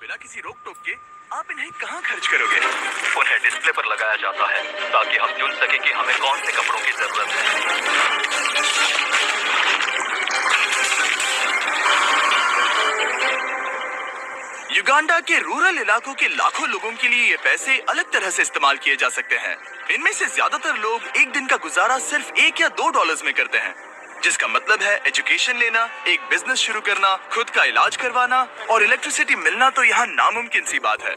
बिना किसी रोक टोक के आप इन्हें कहाँ खर्च करोगे? उन्हें डिस्प्ले पर लगाया जाता है ताकि हम चुन सके कि हमें कौन से कपड़ों की जरूरत है। युगांडा के रूरल इलाकों के लाखों लोगों के लिए ये पैसे अलग तरह से इस्तेमाल किए जा सकते हैं। इनमें से ज्यादातर लोग एक दिन का गुजारा सिर्फ $1 या $2 में करते हैं, जिसका मतलब है एजुकेशन लेना, एक बिजनेस शुरू करना, खुद का इलाज करवाना और इलेक्ट्रिसिटी मिलना तो यहाँ नामुमकिन सी बात है।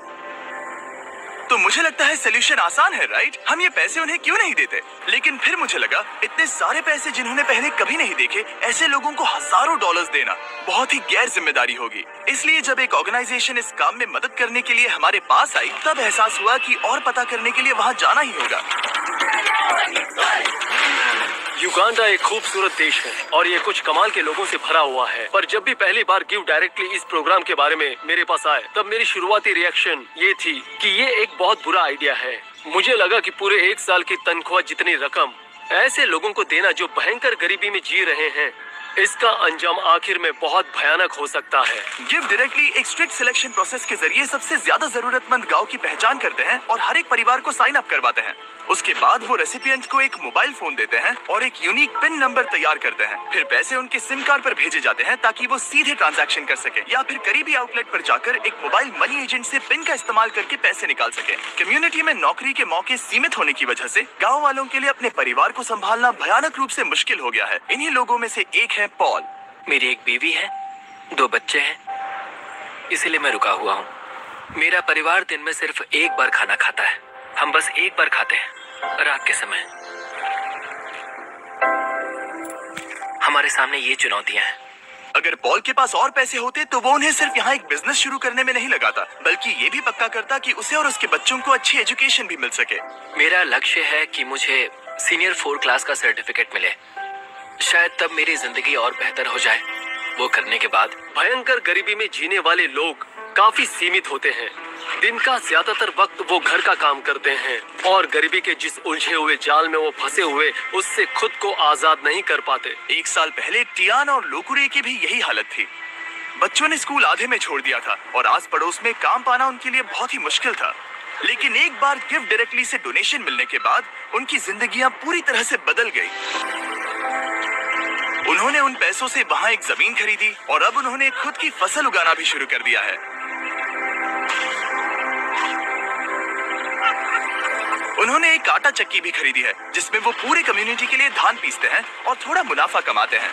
तो मुझे लगता है सोल्यूशन आसान है, राइट? हम ये पैसे उन्हें क्यों नहीं देते? लेकिन फिर मुझे लगा इतने सारे पैसे जिन्होंने पहले कभी नहीं देखे, ऐसे लोगों को हजारों डॉलर्स देना बहुत ही गैर जिम्मेदारी होगी। इसलिए जब एक ऑर्गेनाइजेशन इस काम में मदद करने के लिए हमारे पास आई, तब एहसास हुआ कि और पता करने के लिए वहाँ जाना ही होगा। युगांडा एक खूबसूरत देश है और ये कुछ कमाल के लोगों से भरा हुआ है। पर जब भी पहली बार गिव डायरेक्टली इस प्रोग्राम के बारे में मेरे पास आए, तब मेरी शुरुआती रिएक्शन ये थी कि ये एक बहुत बुरा आइडिया है। मुझे लगा कि पूरे 1 साल की तनख्वाह जितनी रकम ऐसे लोगों को देना जो भयंकर गरीबी में जी रहे हैं, इसका अंजाम आखिर में बहुत भयानक हो सकता है। गिव डायरेक्टली एक स्ट्रिक्ट सिलेक्शन प्रोसेस के जरिए सबसे ज्यादा जरूरतमंद गांव की पहचान करते हैं और हर एक परिवार को साइन अप करवाते हैं। उसके बाद वो रेसिपिएंट को एक मोबाइल फोन देते हैं और एक यूनिक पिन नंबर तैयार करते हैं। फिर पैसे उनके सिम कार्ड पर भेजे जाते हैं ताकि वो सीधे ट्रांजैक्शन कर सके या फिर करीबी आउटलेट पर जाकर एक मोबाइल मनी एजेंट से पिन का इस्तेमाल करके पैसे निकाल सके। कम्युनिटी में नौकरी के मौके सीमित होने की वजह से गाँव वालों के लिए अपने परिवार को संभालना भयानक रूप से मुश्किल हो गया है। इन्हीं लोगों में से एक है पॉल। मेरी एक बीवी है, 2 बच्चे हैं, इसीलिए मैं रुका हुआ हूँ। मेरा परिवार दिन में सिर्फ एक बार खाना खाता है। हम बस एक बार खाते हैं, रात के समय। हमारे सामने ये चुनौतियां हैं। अगर पॉल के पास और पैसे होते तो वो उन्हें सिर्फ यहाँ एक बिजनेस शुरू करने में नहीं लगाता, बल्कि ये भी पक्का करता कि उसे और उसके बच्चों को अच्छी एजुकेशन भी मिल सके। मेरा लक्ष्य है कि मुझे सीनियर 4 क्लास का सर्टिफिकेट मिले। शायद तब मेरी जिंदगी और बेहतर हो जाए। वो करने के बाद भयंकर गरीबी में जीने वाले लोग काफी सीमित होते हैं। दिन का ज्यादातर वक्त वो घर का काम करते हैं और गरीबी के जिस उलझे हुए जाल में वो फंसे हुए, उससे खुद को आजाद नहीं कर पाते। 1 साल पहले टियान और लोकुरे की भी यही हालत थी। बच्चों ने स्कूल आधे में छोड़ दिया था और आस पड़ोस में काम पाना उनके लिए बहुत ही मुश्किल था। लेकिन एक बार गिव डायरेक्टली से डोनेशन मिलने के बाद उनकी जिंदगियां पूरी तरह से बदल गई। उन्होंने उन पैसों से वहां एक जमीन खरीदी और अब उन्होंने खुद की फसल उगाना भी शुरू कर दिया है। उन्होंने एक आटा चक्की भी खरीदी है जिसमें वो पूरे कम्युनिटी के लिए धान पीसते हैं और थोड़ा मुनाफा कमाते हैं।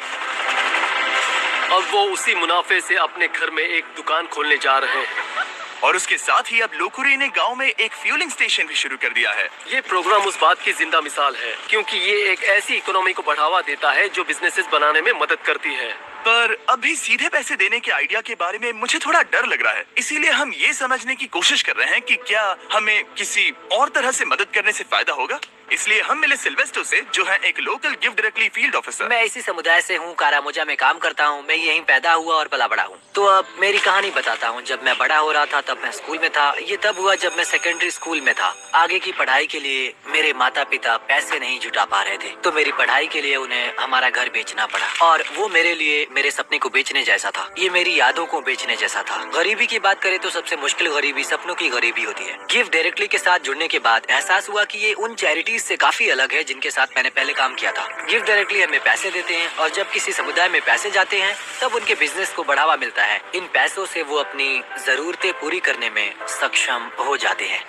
अब वो उसी मुनाफे से अपने घर में एक दुकान खोलने जा रहे हैं। और उसके साथ ही अब लोकुरे ने गांव में एक फ्यूलिंग स्टेशन भी शुरू कर दिया है। ये प्रोग्राम उस बात की जिंदा मिसाल है, क्योंकि ये एक ऐसी इकोनॉमी को बढ़ावा देता है जो बिजनेसेस बनाने में मदद करती है। पर अभी सीधे पैसे देने के आइडिया के बारे में मुझे थोड़ा डर लग रहा है। इसीलिए हम ये समझने की कोशिश कर रहे हैं कि क्या हमें किसी और तरह से मदद करने से फायदा होगा। इसलिए हम मिले सिल्वेस्टो से, जो है एक local give directly field officer. मैं इसी समुदाय से हूँ, कारामोजा में काम करता हूँ। मैं यहीं पैदा हुआ और पला बड़ा हूँ। तो अब मेरी कहानी बताता हूँ। जब मैं बड़ा हो रहा था तब मैं स्कूल में था। ये तब हुआ जब मैं सेकेंडरी स्कूल में था। आगे की पढ़ाई के लिए मेरे माता पिता पैसे नहीं जुटा पा रहे थे, तो मेरी पढ़ाई के लिए उन्हें हमारा घर बेचना पड़ा। और वो मेरे लिए मेरे सपने को बेचने जैसा था। ये मेरी यादों को बेचने जैसा था। गरीबी की बात करें तो सबसे मुश्किल गरीबी सपनों की गरीबी होती है। गिव डायरेक्टली के साथ जुड़ने के बाद एहसास हुआ कि ये उन चैरिटीज से काफी अलग है जिनके साथ मैंने पहले काम किया था। गिव डायरेक्टली हमें पैसे देते हैं और जब किसी समुदाय में पैसे जाते हैं तब उनके बिजनेस को बढ़ावा मिलता है। इन पैसों से वो अपनी जरूरतें पूरी करने में सक्षम हो जाते हैं।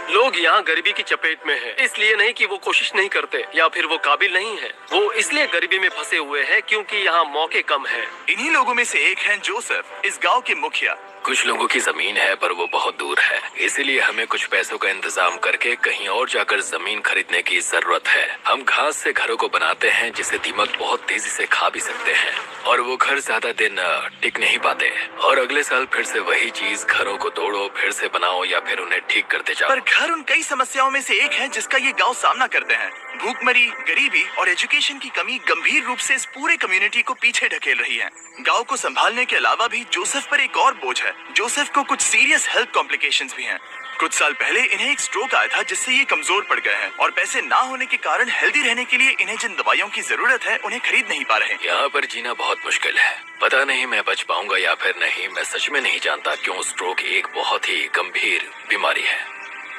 लोग यहाँ गरीबी की चपेट में हैं, इसलिए नहीं कि वो कोशिश नहीं करते या फिर वो काबिल नहीं है। वो इसलिए गरीबी में फंसे हुए हैं क्योंकि यहाँ मौके कम हैं। इन्हीं लोगों में से एक हैं जोसेफ, इस गांव के मुखिया। कुछ लोगों की जमीन है पर वो बहुत दूर है, इसीलिए हमें कुछ पैसों का इंतजाम करके कहीं और जाकर जमीन खरीदने की जरूरत है। हम घास से घरों को बनाते हैं जिसे दीमक बहुत तेजी से खा भी सकते हैं और वो घर ज्यादा दिन टिक नहीं पाते। और अगले साल फिर से वही चीज, घरों को तोड़ो, फिर से बनाओ या फिर उन्हें ठीक करते जाओ। पर घर उन कई समस्याओं में से एक है जिसका ये गांव सामना करते हैं। भूखमरी, गरीबी और एजुकेशन की कमी गंभीर रूप से इस पूरे कम्युनिटी को पीछे ढकेल रही है। गांव को संभालने के अलावा भी जोसेफ पर एक और बोझ है। है। जोसेफ को कुछ सीरियस हेल्थ कॉम्प्लिकेशंस भी हैं। कुछ साल पहले इन्हें एक स्ट्रोक आया था जिससे ये कमजोर पड़ गए हैं और पैसे ना होने के कारण हेल्दी रहने के लिए इन्हें जिन दवाइयों की जरूरत है उन्हें खरीद नहीं पा रहे। यहाँ पर जीना बहुत मुश्किल है। पता नहीं मैं बच पाऊंगा या फिर नहीं। मैं सच में नहीं जानता क्यों स्ट्रोक एक बहुत ही गंभीर बीमारी है।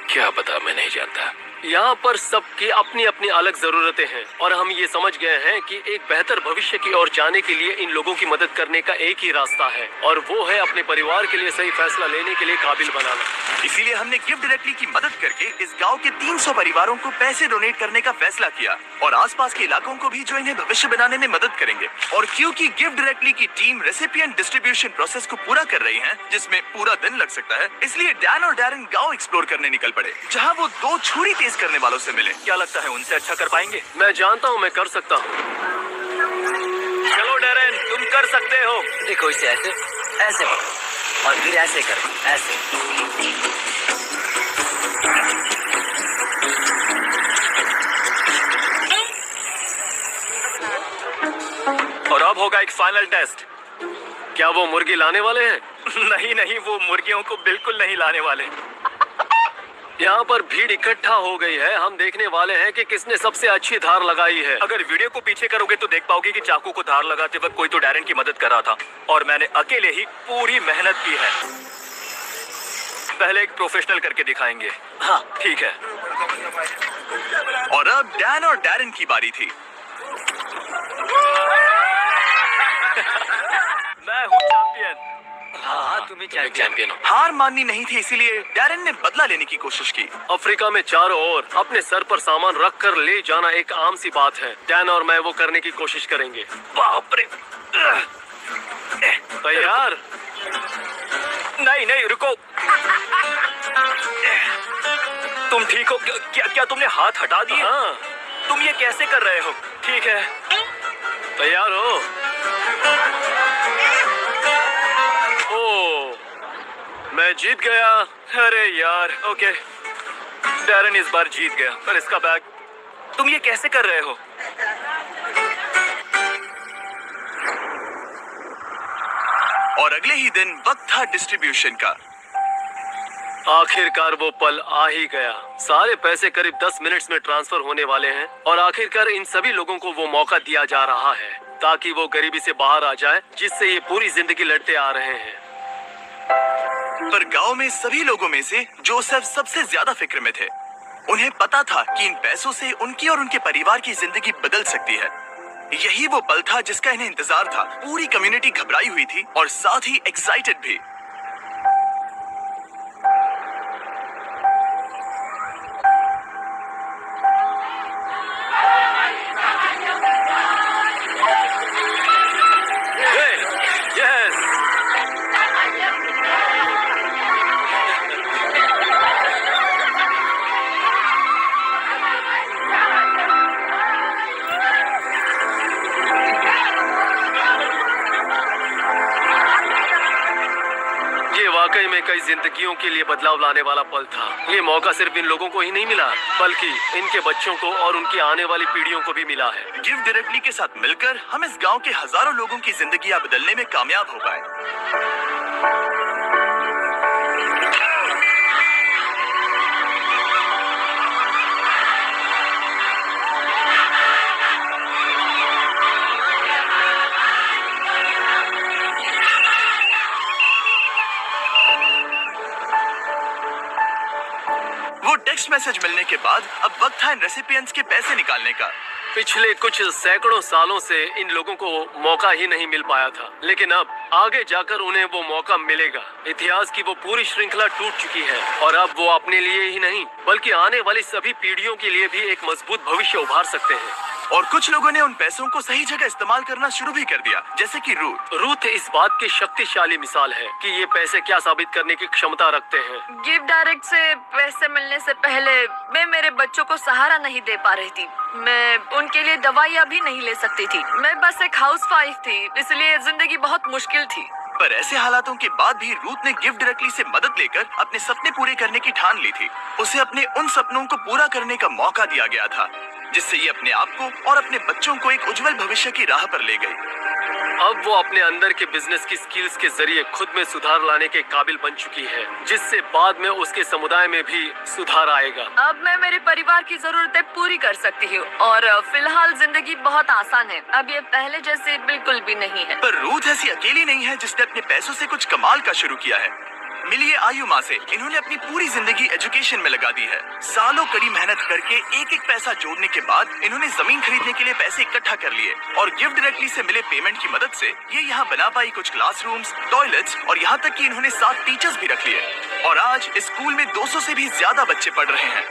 क्या पता, मैं नहीं जानता। यहाँ पर सबकी अपनी अपनी अलग जरूरतें हैं और हम ये समझ गए हैं कि एक बेहतर भविष्य की ओर जाने के लिए इन लोगों की मदद करने का एक ही रास्ता है और वो है अपने परिवार के लिए सही फैसला लेने के लिए काबिल बनाना। इसीलिए हमने गिव डायरेक्टली की मदद करके इस गांव के 300 परिवारों को पैसे डोनेट करने का फैसला किया और आसपास के इलाकों को भी जो इन्हें भविष्य बनाने में मदद करेंगे। और क्योंकि गिव डायरेक्टली की टीम रेसिपिएंट डिस्ट्रीब्यूशन प्रोसेस को पूरा कर रही है जिसमें पूरा दिन लग सकता है, इसलिए डैन और डैरेन गाँव एक्सप्लोर करने निकल पड़े जहाँ वो 2 छुरी तेज करने वालों से मिले। क्या लगता है उनसे अच्छा कर पाएंगे? मैं जानता हूँ मैं कर सकता हूँ। चलो डैरेन, तुम कर सकते हो। देखो इसे ऐसे ऐसे पकड़ो और फिर ऐसे करो, ऐसे। और अब होगा एक फाइनल टेस्ट। क्या वो मुर्गी लाने वाले हैं? नहीं, वो मुर्गियों को बिल्कुल नहीं लाने वाले। यहाँ पर भीड़ इकट्ठा हो गई है। हम देखने वाले हैं कि किसने सबसे अच्छी धार लगाई है। अगर वीडियो को पीछे करोगे तो देख पाओगे कि चाकू को धार लगाते वक्त कोई तो डैरेन की मदद कर रहा था और मैंने अकेले ही पूरी मेहनत की है। पहले एक प्रोफेशनल करके दिखाएंगे। हाँ ठीक है। और अब डैन और डैरेन की बारी थी। मैं हूँ चैंपियन। हाँ तुम ही चैंपियन हो। हार माननी नहीं थी, इसीलिए डैरेन ने बदला लेने की कोशिश की। अफ्रीका में चारों ओर अपने सर पर सामान रख कर ले जाना एक आम सी बात है। डैन और मैं वो करने की कोशिश करेंगे। बाप रे। तैयार? नहीं, रुको। तुम ठीक हो? क्या तुमने हाथ हटा दिए? हाँ। तुम ये कैसे कर रहे हो? ठीक है। तैयार हो? ओ, मैं जीत गया। अरे यार, ओके। डैरेन इस बार जीत गया, पर इसका बैग। तुम ये कैसे कर रहे हो? और अगले ही दिन वक्त था डिस्ट्रीब्यूशन का। आखिरकार वो पल आ ही गया। सारे पैसे करीब 10 मिनट्स में ट्रांसफर होने वाले हैं और आखिरकार इन सभी लोगों को वो मौका दिया जा रहा है ताकि वो गरीबी से बाहर आ जाए जिससे ये पूरी जिंदगी लड़ते आ रहे हैं। पर गांव में सभी लोगों में से जोसेफ सबसे ज्यादा फिक्र में थे। उन्हें पता था कि इन पैसों से उनकी और उनके परिवार की जिंदगी बदल सकती है। यही वो पल था जिसका इन्हें इंतजार था। पूरी कम्युनिटी घबराई हुई थी और साथ ही एक्साइटेड भी। वाकई में कई जिंदगियों के लिए बदलाव लाने वाला पल था। ये मौका सिर्फ इन लोगों को ही नहीं मिला बल्कि इनके बच्चों को और उनकी आने वाली पीढ़ियों को भी मिला है। गिव डायरेक्टली के साथ मिलकर हम इस गांव के हजारों लोगों की जिंदगियां बदलने में कामयाब हो पाए। टेक्स्ट मैसेज मिलने के बाद अब वक्त था इन रेसिपिएंट्स के पैसे निकालने का। पिछले कुछ सैकड़ों सालों से इन लोगों को मौका ही नहीं मिल पाया था, लेकिन अब आगे जाकर उन्हें वो मौका मिलेगा। इतिहास की वो पूरी श्रृंखला टूट चुकी है और अब वो अपने लिए ही नहीं बल्कि आने वाली सभी पीढ़ियों के लिए भी एक मजबूत भविष्य उभार सकते हैं। और कुछ लोगों ने उन पैसों को सही जगह इस्तेमाल करना शुरू भी कर दिया, जैसे कि रूथ इस बात की शक्तिशाली मिसाल है कि ये पैसे क्या साबित करने की क्षमता रखते हैं। गिव डायरेक्ट से पैसे मिलने से पहले मैं मेरे बच्चों को सहारा नहीं दे पा रही थी। मैं उनके लिए दवाइयाँ भी नहीं ले सकती थी। मैं बस एक हाउसवाइफ थी, इसलिए जिंदगी बहुत मुश्किल थी। पर ऐसे हालातों के बाद भी रूथ ने गिव डायरेक्टली से मदद लेकर अपने सपने पूरे करने की ठान ली थी। उसे अपने उन सपनों को पूरा करने का मौका दिया गया था जिससे ये अपने आप को और अपने बच्चों को एक उज्जवल भविष्य की राह पर ले गई। अब वो अपने अंदर के बिजनेस की स्किल्स के जरिए खुद में सुधार लाने के काबिल बन चुकी है, जिससे बाद में उसके समुदाय में भी सुधार आएगा। अब मैं मेरे परिवार की जरूरतें पूरी कर सकती हूँ और फिलहाल जिंदगी बहुत आसान है। अब ये पहले जैसे बिल्कुल भी नहीं है। पर रूथ ऐसी अकेली नहीं है जिसने अपने पैसों से कुछ कमाल का शुरू किया है। मिलिए आयु माँ से। इन्होंने अपनी पूरी जिंदगी एजुकेशन में लगा दी है। सालों कड़ी मेहनत करके एक एक पैसा जोड़ने के बाद इन्होंने जमीन खरीदने के लिए पैसे इकट्ठा कर लिए और गिफ्ट डायरेक्टली से मिले पेमेंट की मदद से ये यहाँ बना पाई कुछ क्लासरूम्स, टॉयलेट्स और यहाँ तक कि इन्होंने 7 टीचर्स भी रख लिए और आज इस स्कूल में 200 से भी ज्यादा बच्चे पढ़ रहे हैं।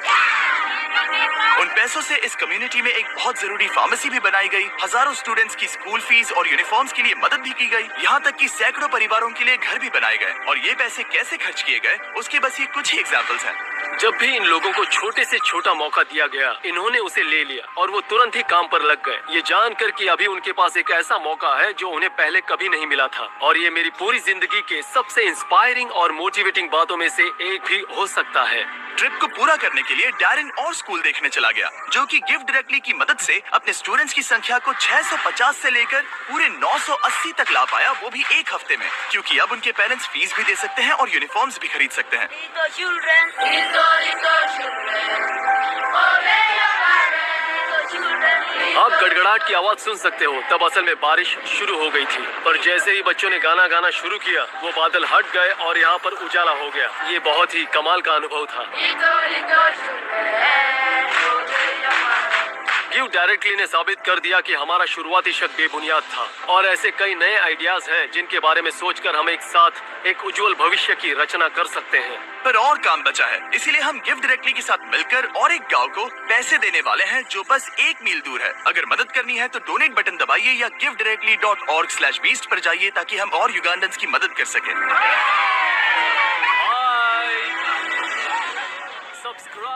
उन पैसों से इस कम्युनिटी में एक बहुत जरूरी फार्मेसी भी बनाई गई, हजारों स्टूडेंट्स की स्कूल फीस और यूनिफॉर्म्स के लिए मदद भी की गई, यहाँ तक कि सैकड़ों परिवारों के लिए घर भी बनाए गए। और ये पैसे कैसे खर्च किए गए उसके बस ये कुछ ही एग्जाम्पल्स हैं। जब भी इन लोगों को छोटे से छोटा मौका दिया गया, इन्होंने उसे ले लिया और वो तुरंत ही काम पर लग गए, ये जानकर कि अभी उनके पास एक ऐसा मौका है जो उन्हें पहले कभी नहीं मिला था। और ये मेरी पूरी जिंदगी के सबसे इंस्पायरिंग और मोटिवेटिंग बातों में से एक भी हो सकता है। ट्रिप को पूरा करने के लिए डैरिन और स्कूल देखने चला गया, जो कि गिफ्ट डायरेक्टली की मदद से अपने स्टूडेंट्स की संख्या को 650 से लेकर पूरे 980 तक ला पाया, वो भी एक हफ्ते में, क्योंकि अब उनके पेरेंट्स फीस भी दे सकते हैं और यूनिफॉर्म्स भी खरीद सकते हैं। आप गड़गड़ाहट की आवाज सुन सकते हो, तब असल में बारिश शुरू हो गई थी। पर जैसे ही बच्चों ने गाना गाना शुरू किया, वो बादल हट गए और यहाँ पर उजाला हो गया। ये बहुत ही कमाल का अनुभव था। गिफ्ट डायरेक्टली ने साबित कर दिया कि हमारा शुरुआती शक बेबुनियाद था और ऐसे कई नए आइडियाज हैं जिनके बारे में सोचकर हम एक साथ एक उज्जवल भविष्य की रचना कर सकते हैं। पर और काम बचा है, इसीलिए हम गिफ्ट डायरेक्टली के साथ मिलकर और एक गांव को पैसे देने वाले हैं जो बस 1 मील दूर है। अगर मदद करनी है तो डोनेट बटन दबाइए या giftdirectly.org/beast पर जाइए ताकि हम और युगांडन्स की मदद कर सकें।